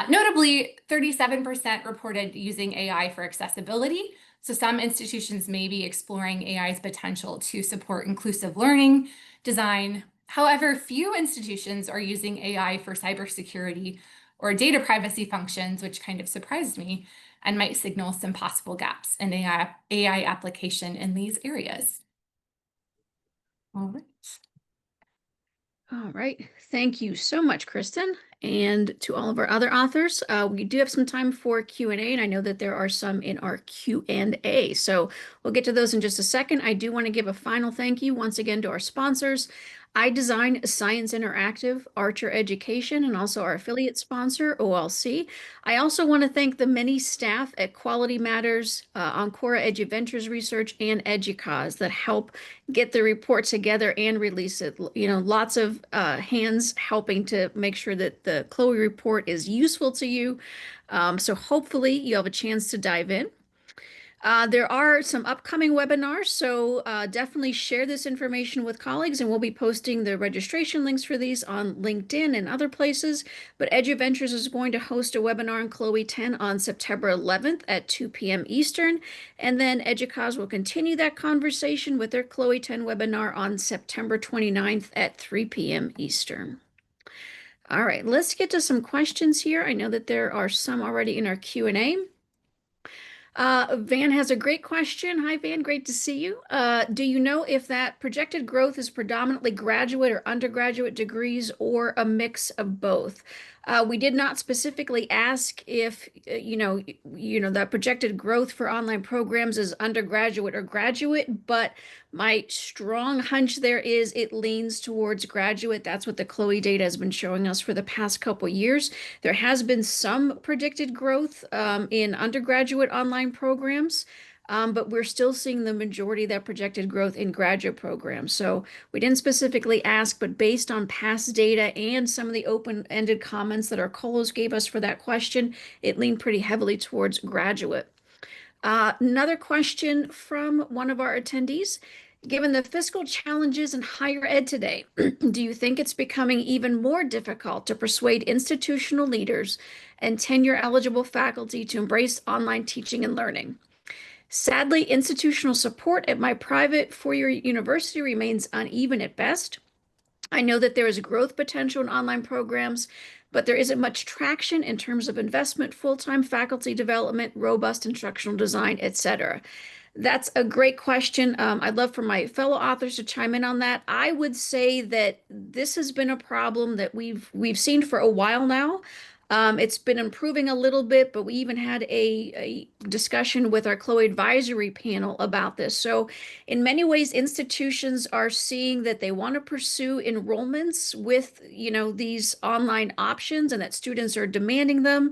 Notably, 37% reported using AI for accessibility. So some institutions may be exploring AI's potential to support inclusive learning, design. However, few institutions are using AI for cybersecurity or data privacy functions, which kind of surprised me and might signal some possible gaps in AI application in these areas. All right. All right. Thank you so much, Kristen. And to all of our other authors, we do have some time for Q&A, and I know that there are some in our Q&A. So we'll get to those in just a second. I do want to give a final thank you once again to our sponsors, iDesign Science Interactive, Archer Education, and also our affiliate sponsor, OLC. I also want to thank the many staff at Quality Matters, Encoura Eduventures Research, and EDUCAUSE that help get the report together and release it. You know, lots of hands helping to make sure that the Chloe report is useful to you. So hopefully you have a chance to dive in. There are some upcoming webinars, so definitely share this information with colleagues, and we'll be posting the registration links for these on LinkedIn and other places. But Eduventures is going to host a webinar on Chloe 10 on September 11th at 2 p.m. Eastern, and then EDUCAUSE will continue that conversation with their Chloe 10 webinar on September 29th at 3 p.m. Eastern. All right, let's get to some questions here. I know that there are some already in our Q&A. Van has a great question. Hi, Van. Great to see you. Do you know if that projected growth is predominantly graduate or undergraduate degrees or a mix of both? We did not specifically ask if, that projected growth for online programs is undergraduate or graduate, but my strong hunch there is it leans towards graduate. That's what the Chloe data has been showing us for the past couple years. There has been some predicted growth in undergraduate online programs, but we're still seeing the majority of that projected growth in graduate programs. So we didn't specifically ask, but based on past data and some of the open-ended comments that our colos gave us for that question, it leaned pretty heavily towards graduate. Another question from one of our attendees. Given the fiscal challenges in higher ed today, do you think it's becoming even more difficult to persuade institutional leaders and tenure-eligible faculty to embrace online teaching and learning? Sadly, institutional support at my private four-year university remains uneven at best. I know that there is growth potential in online programs, but there isn't much traction in terms of investment, full-time faculty development, robust instructional design, etc. That's a great question. I'd love for my fellow authors to chime in on that. I would say that this has been a problem that we've seen for a while now. It's been improving a little bit, but we even had a discussion with our Chloe advisory panel about this. So in many ways, institutions are seeing that they want to pursue enrollments with, these online options and that students are demanding them.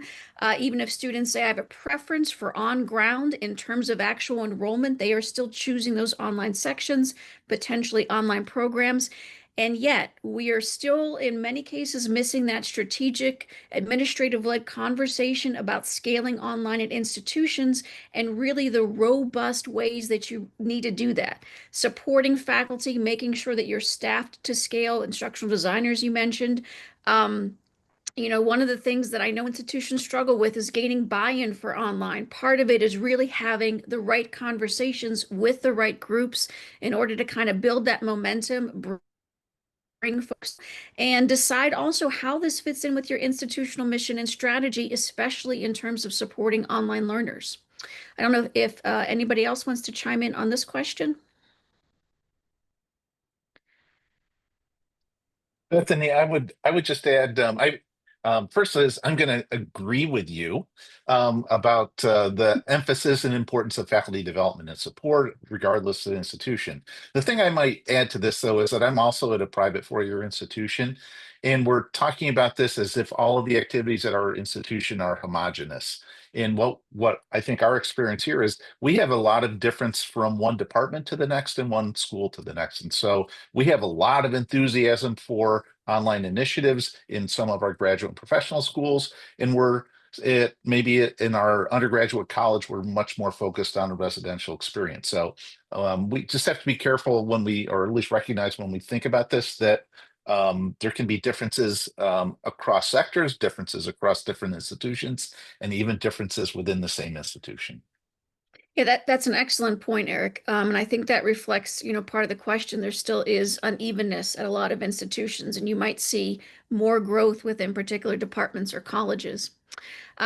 Even if students say I have a preference for on-ground in terms of actual enrollment, they are still choosing those online sections, potentially online programs. And yet, we are still, in many cases, missing that strategic, administrative-led conversation about scaling online at institutions and really the robust ways that you need to do that. Supporting faculty, making sure that you're staffed to scale, instructional designers you mentioned. One of the things that I know institutions struggle with is gaining buy-in for online. Part of it is really having the right conversations with the right groups in order to kind of build that momentum, bring folks, and decide also how this fits in with your institutional mission and strategy, especially in terms of supporting online learners. I don't know if anybody else wants to chime in on this question. Bethany, I would just add, First is I'm going to agree with you about the emphasis and importance of faculty development and support, regardless of the institution. The thing I might add to this, though, is that I'm also at a private four-year institution, and we're talking about this as if all of the activities at our institution are homogenous. And what I think our experience here is we have a lot of difference from one department to the next and one school to the next. And so we have a lot of enthusiasm for online initiatives in some of our graduate and professional schools, and maybe in our undergraduate college, we're much more focused on a residential experience. So we just have to be careful when or at least recognize when we think about this, that there can be differences across sectors, differences across different institutions, and even differences within the same institution. Yeah, that's an excellent point, Eric. And I think that reflects, part of the question. There still is unevenness at a lot of institutions, and you might see more growth within particular departments or colleges.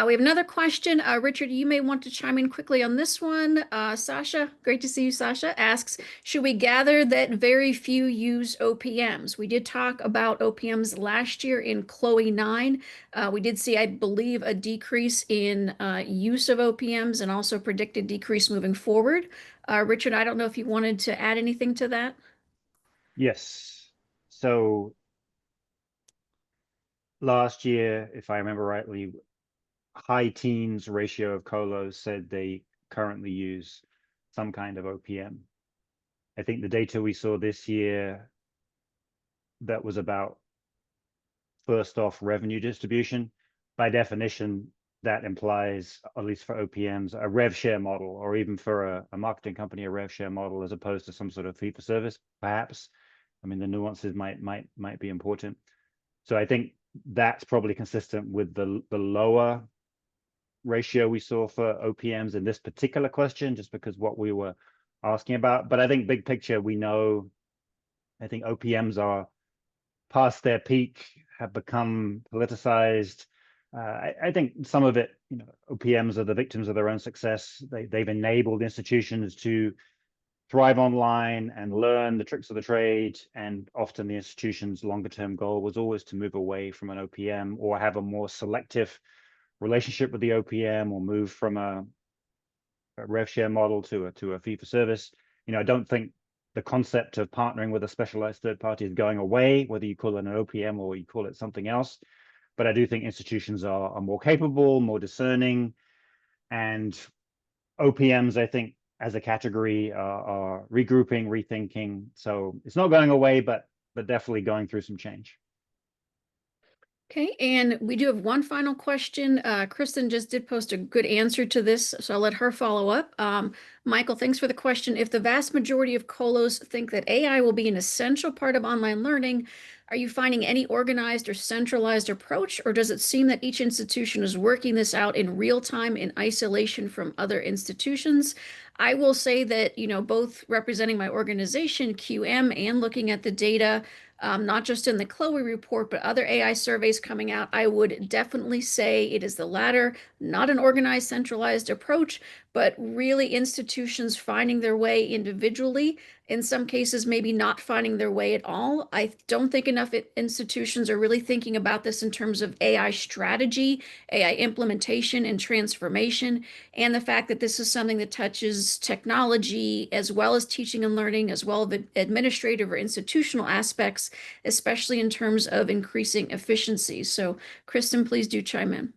We have another question. Richard, you may want to chime in quickly on this one. Sasha, great to see you, Sasha, asks, should we gather that very few use OPMs? We did talk about OPMs last year in Chloe 9. We did see, I believe, a decrease in use of OPMs and also predicted decrease moving forward. Richard, I don't know if you wanted to add anything to that. Yes. So last year, if I remember rightly, high teens ratio of colos said they currently use some kind of OPM. I think the data we saw this year, that was about first off revenue distribution. By definition, that implies, at least for OPMs, a rev share model, or even for a marketing company, a rev share model, as opposed to some sort of fee for service, perhaps. I mean, the nuances might be important. So I think that's probably consistent with the lower ratio we saw for OPMs in this particular question, just because what we were asking about. But I think big picture, I think OPMs are past their peak, have become politicized. I think some of it, OPMs are the victims of their own success. They've enabled institutions to thrive online and learn the tricks of the trade. And often the institution's longer term goal was always to move away from an OPM or have a more selective relationship with the OPM, or move from a rev share model to a fee for service. I don't think the concept of partnering with a specialized third party is going away, whether you call it an OPM or you call it something else. But I do think institutions are more capable, more discerning, and OPMs, I think, as a category, are regrouping, rethinking. So it's not going away, but definitely going through some change. Okay, and we do have one final question. Kristen just did post a good answer to this, so I'll let her follow up. Michael, thanks for the question. If the vast majority of colos think that AI will be an essential part of online learning, are you finding any organized or centralized approach, or does it seem that each institution is working this out in real time in isolation from other institutions? I will say that, both representing my organization, QM, and looking at the data, not just in the Chloe report, but other AI surveys coming out, I would definitely say it is the latter, not an organized, centralized approach, but really institutions finding their way individually. In some cases, maybe not finding their way at all. I don't think enough institutions are really thinking about this in terms of AI strategy, AI implementation and transformation, and the fact that this is something that touches technology as well as teaching and learning, as well as administrative or institutional aspects, especially in terms of increasing efficiency. So, Kristen, please do chime in.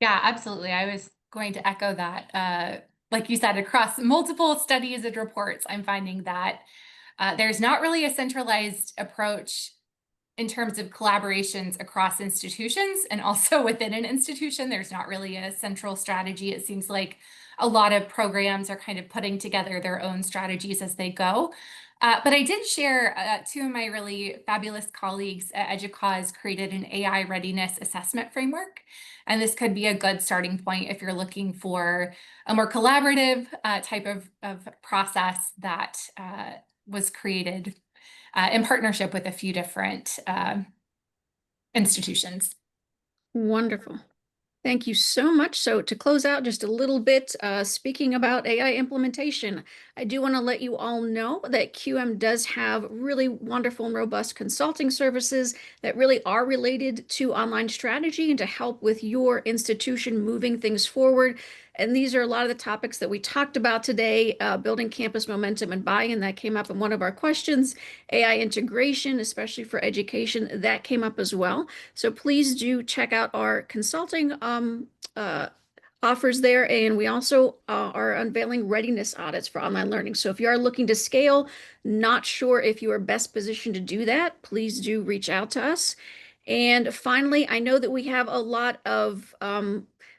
Yeah, absolutely. I was going to echo that. Like you said, across multiple studies and reports, I'm finding that there's not really a centralized approach in terms of collaborations across institutions, and also within an institution, there's not really a central strategy. It seems like a lot of programs are kind of putting together their own strategies as they go. But I did share, two of my really fabulous colleagues at EDUCAUSE created an AI readiness assessment framework. And this could be a good starting point if you're looking for a more collaborative type of process that was created in partnership with a few different institutions. Wonderful. Thank you so much. So to close out just a little bit, speaking about AI implementation, I do want to let you all know that QM does have really wonderful and robust consulting services that really are related to online strategy and to help with your institution moving things forward. And these are a lot of the topics that we talked about today, building campus momentum and buy-in. That came up in one of our questions. AI integration, especially for education, that came up as well. So please do check out our consulting offers there. And we also are unveiling readiness audits for online learning. So if you are looking to scale, not sure if you are best positioned to do that, please do reach out to us. And finally, I know that we have a lot of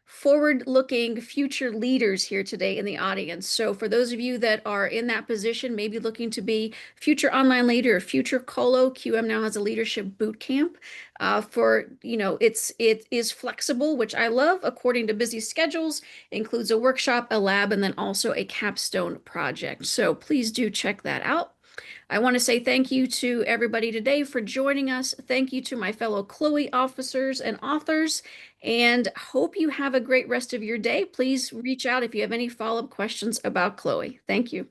forward-looking future leaders here today in the audience. So for those of you that are in that position, maybe looking to be future online leader or future colo, QM now has a leadership boot camp it is flexible, which I love, according to busy schedules. It includes a workshop, a lab, and then also a capstone project. So please do check that out. I want to say thank you to everybody today for joining us. Thank you to my fellow Chloe officers and authors, and hope you have a great rest of your day. Please reach out if you have any follow-up questions about Chloe. Thank you.